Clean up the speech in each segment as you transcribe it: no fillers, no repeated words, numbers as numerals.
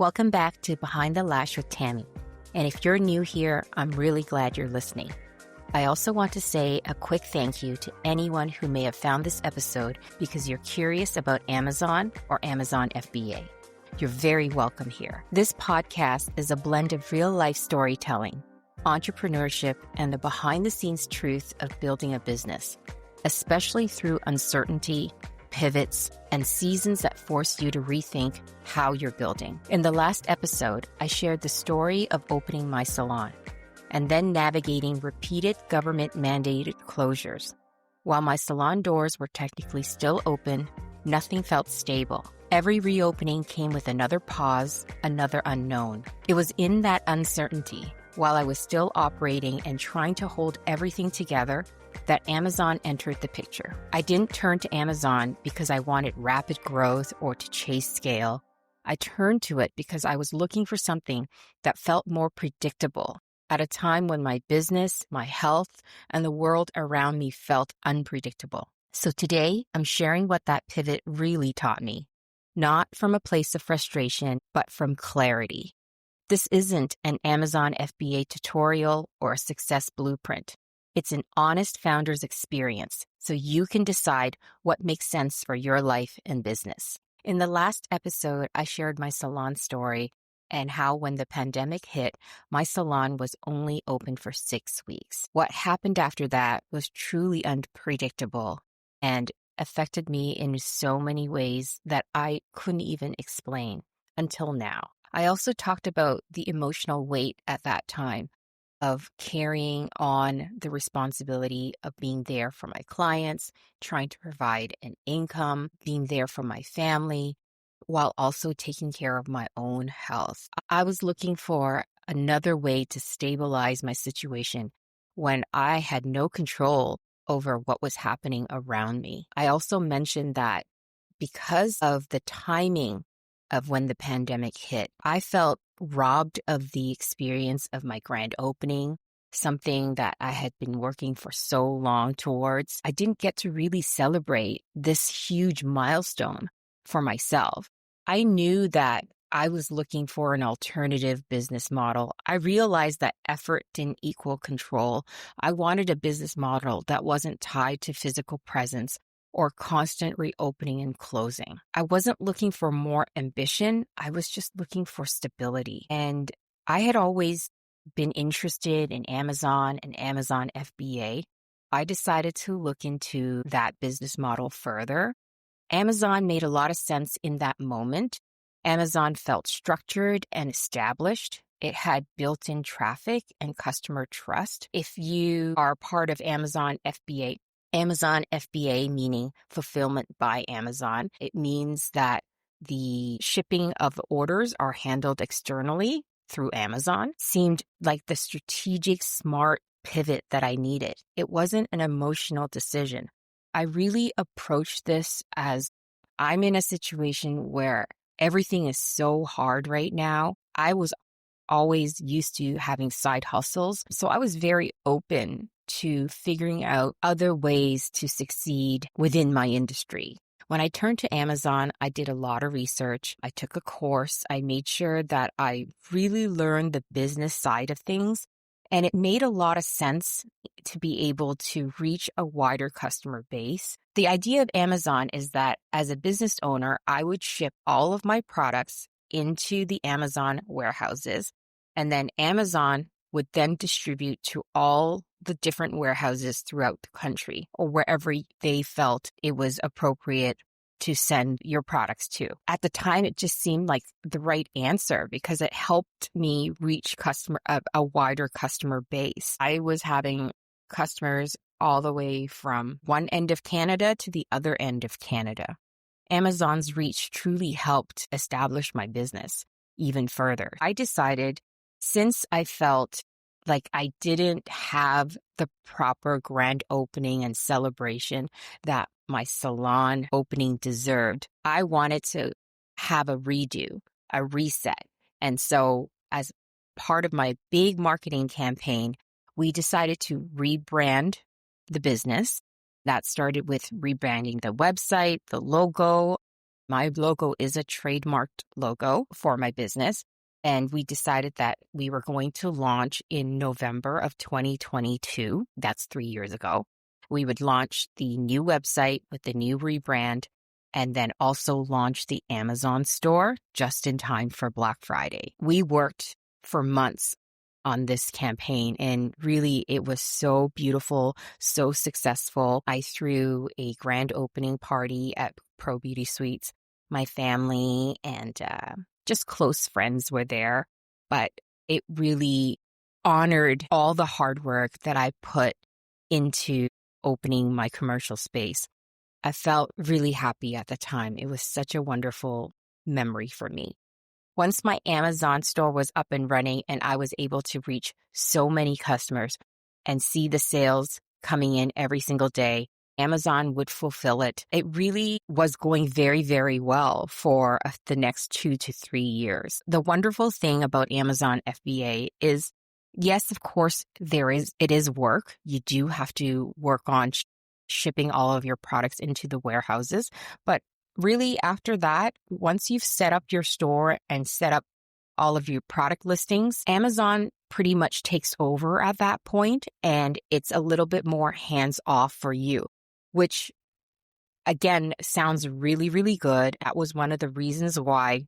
Welcome back to Behind the Lash with Tammy. And if you're new here, I'm really glad you're listening. I also want to say a quick thank you to anyone who may have found this episode because you're curious about Amazon or Amazon FBA. You're very welcome here. This podcast is a blend of real-life storytelling, entrepreneurship, and the behind-the-scenes truth of building a business, especially through uncertainty, pivots, and seasons that force you to rethink how you're building. In the last episode, I shared the story of opening my salon and then navigating repeated government-mandated closures. While my salon doors were technically still open, nothing felt stable. Every reopening came with another pause, another unknown. It was in that uncertainty, while I was still operating and trying to hold everything together, that Amazon entered the picture. I didn't turn to Amazon because I wanted rapid growth or to chase scale. I turned to it because I was looking for something that felt more predictable at a time when my business, my health, and the world around me felt unpredictable. So today, I'm sharing what that pivot really taught me, not from a place of frustration, but from clarity. This isn't an Amazon FBA tutorial or a success blueprint. It's an honest founder's experience, so you can decide what makes sense for your life and business. In the last episode, I shared my salon story and how when the pandemic hit, my salon was only open for 6 weeks. What happened after that was truly unpredictable and affected me in so many ways that I couldn't even explain until now. I also talked about the emotional weight at that time of carrying on the responsibility of being there for my clients, trying to provide an income, being there for my family, while also taking care of my own health. I was looking for another way to stabilize my situation when I had no control over what was happening around me. I also mentioned that because of the timing of when the pandemic hit, I felt robbed of the experience of my grand opening, something that I had been working for so long towards. I didn't get to really celebrate this huge milestone for myself. I knew that I was looking for an alternative business model. I realized that effort didn't equal control. I wanted a business model that wasn't tied to physical presence or constant reopening and closing. I wasn't looking for more ambition. I was just looking for stability. And I had always been interested in Amazon and Amazon FBA. I decided to look into that business model further. Amazon made a lot of sense in that moment. Amazon felt structured and established. It had built-in traffic and customer trust. If you are part of Amazon FBA meaning fulfillment by Amazon, it means that the shipping of the orders are handled externally through Amazon. Seemed like the strategic, smart pivot that I needed. It wasn't an emotional decision. I really approached this as I'm in a situation where everything is so hard right now. I was always used to having side hustles, so I was very open to figuring out other ways to succeed within my industry. When I turned to Amazon, I did a lot of research. I took a course. I made sure that I really learned the business side of things. And it made a lot of sense to be able to reach a wider customer base. The idea of Amazon is that as a business owner, I would ship all of my products into the Amazon warehouses, and then Amazon would then distribute to all the different warehouses throughout the country or wherever they felt it was appropriate to send your products to. At the time, it just seemed like the right answer because it helped me reach a wider customer base. I was having customers all the way from one end of Canada to the other end of Canada. Amazon's reach truly helped establish my business even further. I decided, since I felt like I didn't have the proper grand opening and celebration that my salon opening deserved, I wanted to have a redo, a reset. And so as part of my big marketing campaign, we decided to rebrand the business. That started with rebranding the website, the logo, My logo is a trademarked logo for my business. And we decided that we were going to launch in November of 2022. That's 3 years ago. We would launch the new website with the new rebrand and then also launch the Amazon store just in time for Black Friday. We worked for months on this campaign and really it was so beautiful, so successful. I threw a grand opening party at Pro Beauty Suites. My family and just close friends were there, but it really honored all the hard work that I put into opening my commercial space. I felt really happy at the time. It was such a wonderful memory for me. Once my Amazon store was up and running and I was able to reach so many customers and see the sales coming in every single day, Amazon would fulfill it. It really was going very, very well for the next 2 to 3 years. The wonderful thing about Amazon FBA is, yes, of course, it is work. You do have to work on shipping all of your products into the warehouses. But really, after that, once you've set up your store and set up all of your product listings, Amazon pretty much takes over at that point, and it's a little bit more hands-off for you, which, again, sounds really, really good. That was one of the reasons why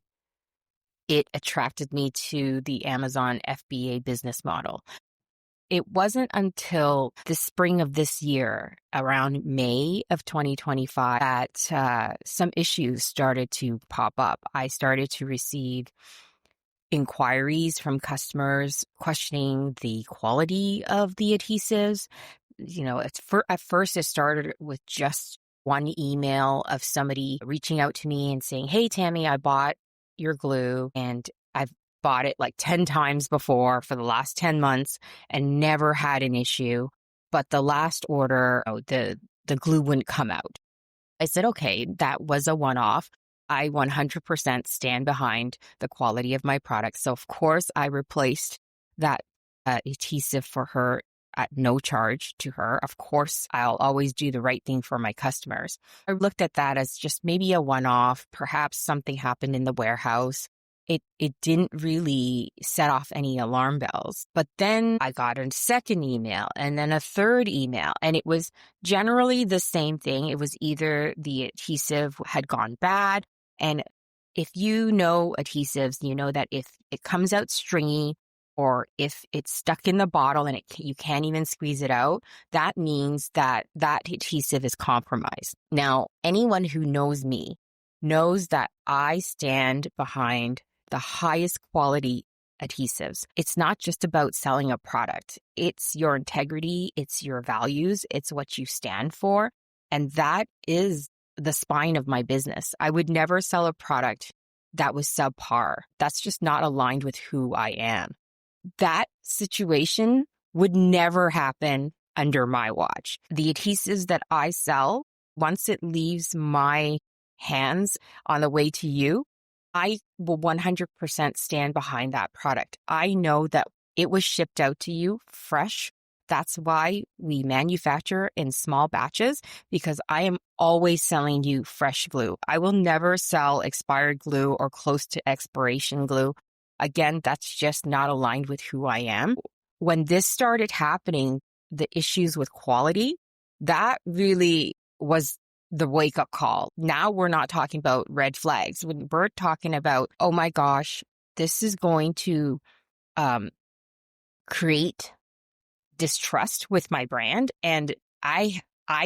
it attracted me to the Amazon FBA business model. It wasn't until the spring of this year, around May of 2025, that some issues started to pop up. I started to receive inquiries from customers questioning the quality of the adhesives. At first it started with just one email of somebody reaching out to me and saying, "Hey, Tammy, I bought your glue and I've bought it like 10 times before for the last 10 months and never had an issue. But the last order, the glue wouldn't come out." I said, okay, that was a one-off. I 100% stand behind the quality of my product. So of course I replaced that adhesive for her at no charge to her. Of course, I'll always do the right thing for my customers. I looked at that as just maybe a one-off. Perhaps something happened in the warehouse. It didn't really set off any alarm bells. But then I got a second email and then a third email, and it was generally the same thing. It was either the adhesive had gone bad, and if you know adhesives, you know that if it comes out stringy or if it's stuck in the bottle and you can't even squeeze it out, that means that adhesive is compromised. Now, anyone who knows me knows that I stand behind the highest quality adhesives. It's not just about selling a product. It's your integrity, it's your values, it's what you stand for. And that is the spine of my business. I would never sell a product that was subpar. That's just not aligned with who I am. That situation would never happen under my watch. The adhesives that I sell, once it leaves my hands on the way to you, I will 100% stand behind that product. I know that it was shipped out to you fresh. That's why we manufacture in small batches, because I am always selling you fresh glue. I will never sell expired glue or close to expiration glue. Again, that's just not aligned with who I am. When this started happening, the issues with quality, that really was the wake-up call. Now we're not talking about red flags. We're talking about, oh my gosh, this is going to create distrust with my brand. And I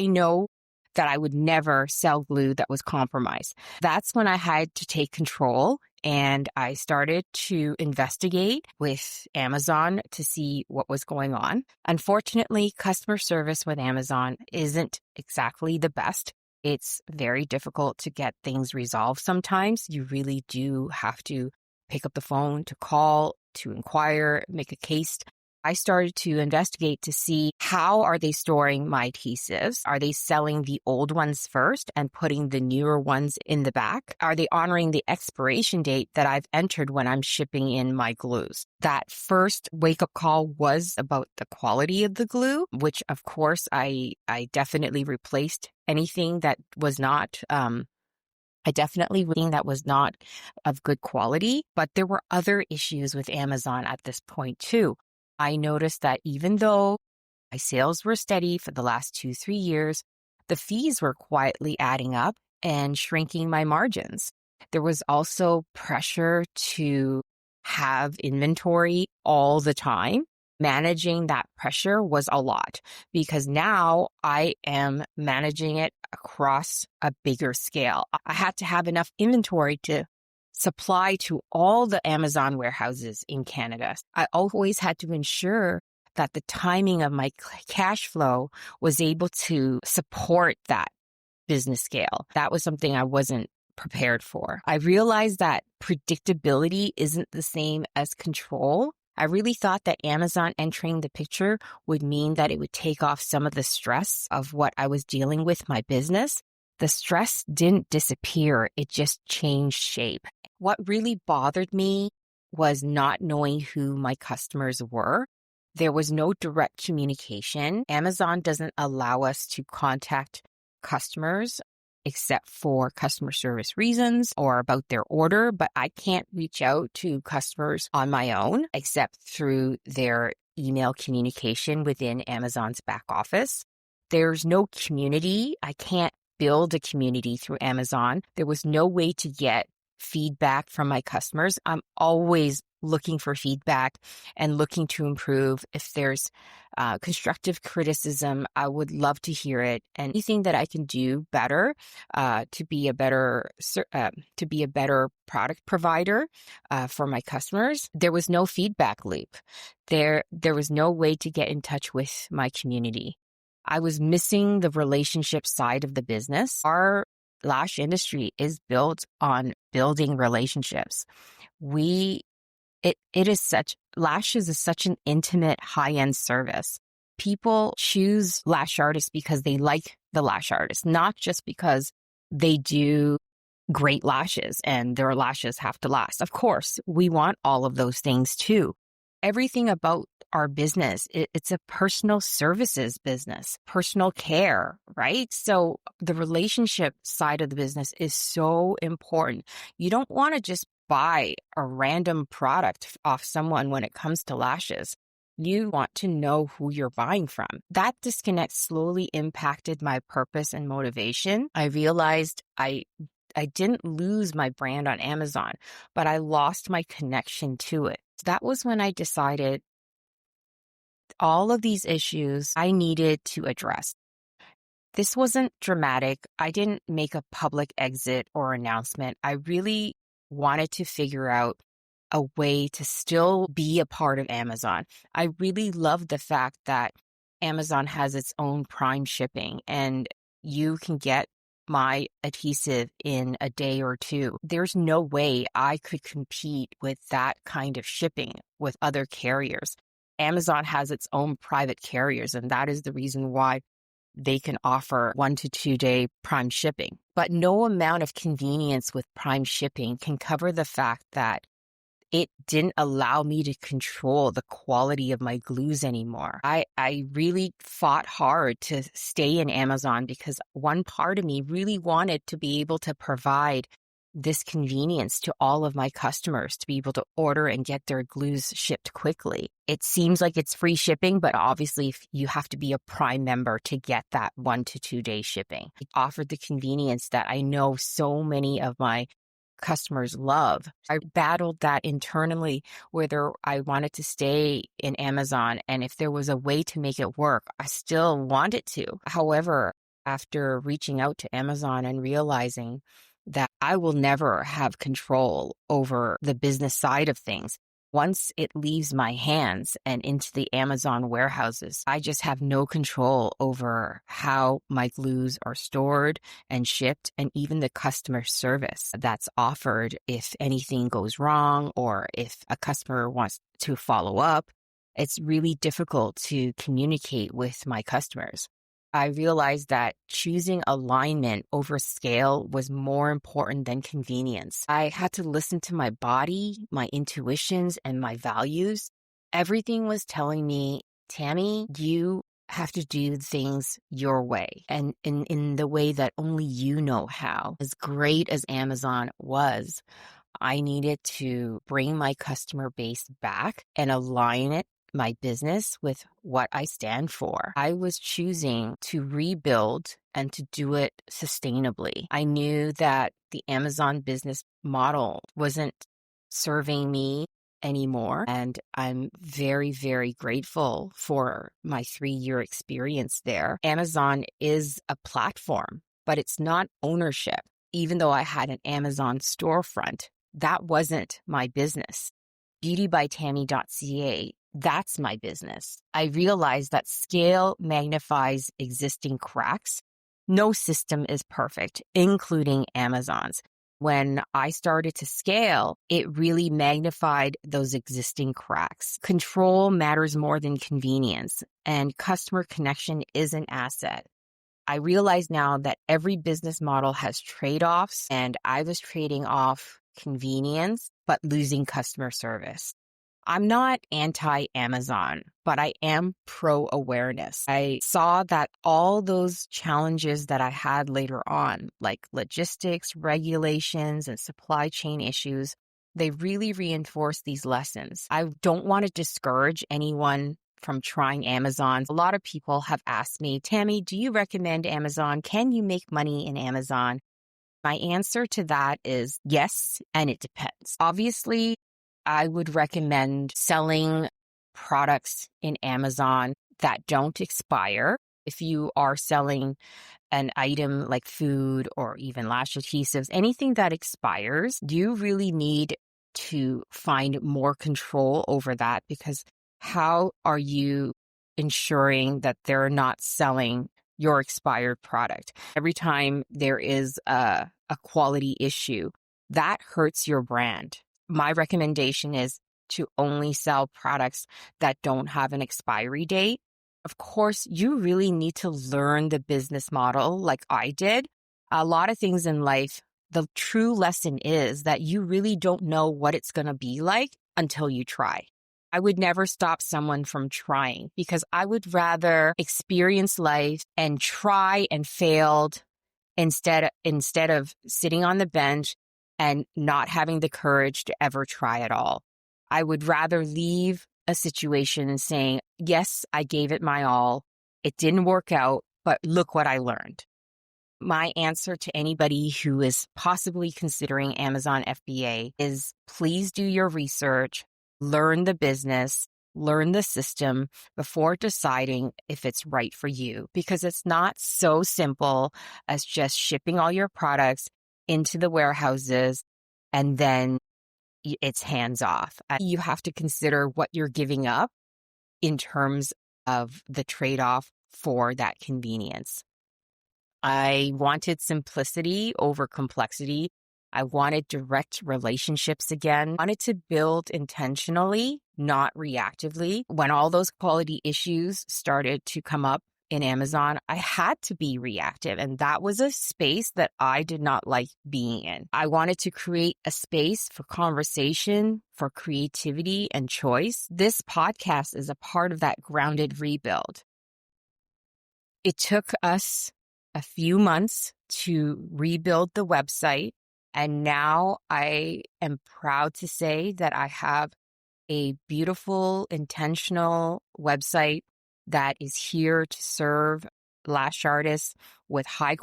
know that I would never sell glue that was compromised. That's when I had to take control, and I started to investigate with Amazon to see what was going on. Unfortunately, customer service with Amazon isn't exactly the best. It's very difficult to get things resolved sometimes. You really do have to pick up the phone to call, to inquire, make a case. I started to investigate to see, how are they storing my adhesives? Are they selling the old ones first and putting the newer ones in the back? Are they honoring the expiration date that I've entered when I'm shipping in my glues? That first wake-up call was about the quality of the glue, which of course I definitely replaced anything that was not I definitely was seeing that was not of good quality, but there were other issues with Amazon at this point too. I noticed that even though my sales were steady for the last 2, 3 years, the fees were quietly adding up and shrinking my margins. There was also pressure to have inventory all the time. Managing that pressure was a lot because now I am managing it across a bigger scale. I had to have enough inventory to supply to all the Amazon warehouses in Canada. I always had to ensure that the timing of my cash flow was able to support that business scale. That was something I wasn't prepared for. I realized that predictability isn't the same as control. I really thought that Amazon entering the picture would mean that it would take off some of the stress of what I was dealing with my business. The stress didn't disappear. It just changed shape. What really bothered me was not knowing who my customers were. There was no direct communication. Amazon doesn't allow us to contact customers except for customer service reasons or about their order, but I can't reach out to customers on my own except through their email communication within Amazon's back office. There's no community. I can't build a community through Amazon. There was no way to get feedback from my customers. I'm always looking for feedback and looking to improve. If there's constructive criticism, I would love to hear it. And anything that I can do better to be a better product provider for my customers. There was no feedback loop. There was no way to get in touch with my community. I was missing the relationship side of the business. Our lash industry is built on building relationships. Lashes is such an intimate, high-end service. People choose lash artists because they like the lash artist, not just because they do great lashes and their lashes have to last. Of course, we want all of those things too. Everything about our business, it's a personal services business, personal care, right? So the relationship side of the business is so important. You don't want to just buy a random product off someone when it comes to lashes. You want to know who you're buying from. That disconnect slowly impacted my purpose and motivation. I realized I didn't lose my brand on Amazon, but I lost my connection to it. That was when I decided all of these issues I needed to address. This wasn't dramatic. I didn't make a public exit or announcement. I really wanted to figure out a way to still be a part of Amazon. I really love the fact that Amazon has its own Prime shipping and you can get my adhesive in a day or two. There's no way I could compete with that kind of shipping with other carriers. Amazon has its own private carriers, and that is the reason why they can offer 1 to 2 day Prime shipping. But no amount of convenience with Prime shipping can cover the fact that it didn't allow me to control the quality of my glues anymore. I really fought hard to stay in Amazon because one part of me really wanted to be able to provide this convenience to all of my customers to be able to order and get their glues shipped quickly. It seems like it's free shipping, but obviously you have to be a Prime member to get that 1 to 2 day shipping. It offered the convenience that I know so many of my customers love. I battled that internally, whether I wanted to stay in Amazon, and if there was a way to make it work, I still wanted to. However, after reaching out to Amazon and realizing that I will never have control over the business side of things, once it leaves my hands and into the Amazon warehouses, I just have no control over how my glues are stored and shipped, and even the customer service that's offered if anything goes wrong or if a customer wants to follow up. It's really difficult to communicate with my customers. I realized that choosing alignment over scale was more important than convenience. I had to listen to my body, my intuitions, and my values. Everything was telling me, Tammy, you have to do things your way and in the way that only you know how. As great as Amazon was, I needed to bring my customer base back and align my business with what I stand for. I was choosing to rebuild and to do it sustainably. I knew that the Amazon business model wasn't serving me anymore. And I'm very, very grateful for my 3-year experience there. Amazon is a platform, but it's not ownership. Even though I had an Amazon storefront, that wasn't my business. Beautybytammy.ca, that's my business. I realized that scale magnifies existing cracks. No system is perfect, including Amazon's. When I started to scale, it really magnified those existing cracks. Control matters more than convenience, and customer connection is an asset. I realize now that every business model has trade-offs, and I was trading off convenience, but losing customer service. I'm not anti-Amazon, but I am pro-awareness. I saw that all those challenges that I had later on, like logistics, regulations, and supply chain issues, they really reinforce these lessons. I don't want to discourage anyone from trying Amazon. A lot of people have asked me, Tammy, do you recommend Amazon? Can you make money in Amazon? My answer to that is yes, and it depends. Obviously, I would recommend selling products in Amazon that don't expire. If you are selling an item like food or even lash adhesives, anything that expires, you really need to find more control over that, because how are you ensuring that they're not selling your expired product? Every time there is a quality issue, that hurts your brand. My recommendation is to only sell products that don't have an expiry date. Of course, you really need to learn the business model like I did. A lot of things in life, the true lesson is that you really don't know what it's going to be like until you try. I would never stop someone from trying, because I would rather experience life and try and failed instead of sitting on the bench and not having the courage to ever try at all. I would rather leave a situation saying, yes, I gave it my all. It didn't work out, but look what I learned. My answer to anybody who is possibly considering Amazon FBA is please do your research, learn the business, learn the system before deciding if it's right for you, because it's not so simple as just shipping all your products into the warehouses and then it's hands off. You have to consider what you're giving up in terms of the trade-off for that convenience. I wanted simplicity over complexity. I wanted direct relationships again. I wanted to build intentionally, not reactively. When all those quality issues started to come up in Amazon, I had to be reactive. And that was a space that I did not like being in. I wanted to create a space for conversation, for creativity and choice. This podcast is a part of that grounded rebuild. It took us a few months to rebuild the website. And now I am proud to say that I have a beautiful, intentional website that is here to serve lash artists with high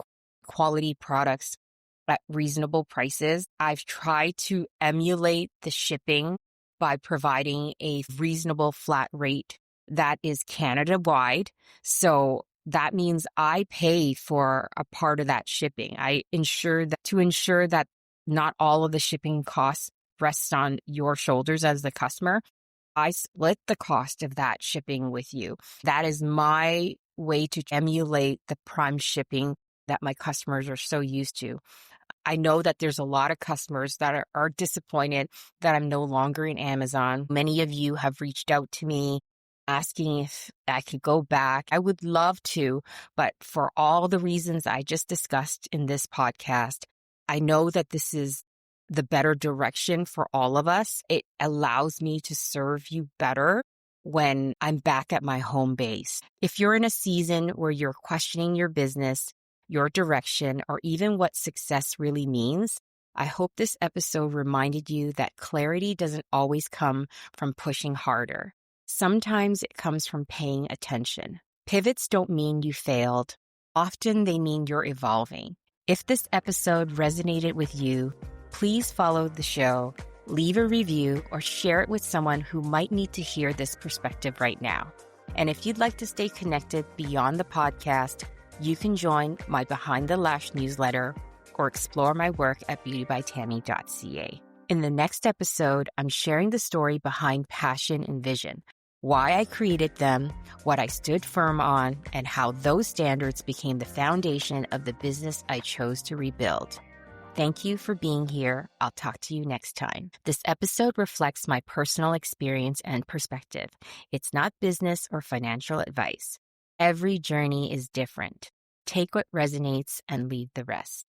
quality products at reasonable prices. I've tried to emulate the shipping by providing a reasonable flat rate that is Canada-wide. So that means I pay for a part of that shipping. I ensure that not all of the shipping costs rests on your shoulders as the customer. I split the cost of that shipping with you. That is my way to emulate the prime shipping that my customers are so used to. I know that there's a lot of customers that are disappointed that I'm no longer in Amazon. Many of you have reached out to me asking if I could go back. I would love to, but for all the reasons I just discussed in this podcast, I know that this is the better direction for all of us. It allows me to serve you better when I'm back at my home base. If you're in a season where you're questioning your business, your direction, or even what success really means, I hope this episode reminded you that clarity doesn't always come from pushing harder. Sometimes it comes from paying attention. Pivots don't mean you failed. Often they mean you're evolving. If this episode resonated with you, please follow the show, leave a review, or share it with someone who might need to hear this perspective right now. And if you'd like to stay connected beyond the podcast, you can join my Behind the Lash newsletter or explore my work at beautybytammy.ca. In the next episode, I'm sharing the story behind passion and vision, why I created them, what I stood firm on, and how those standards became the foundation of the business I chose to rebuild. Thank you for being here. I'll talk to you next time. This episode reflects my personal experience and perspective. It's not business or financial advice. Every journey is different. Take what resonates and leave the rest.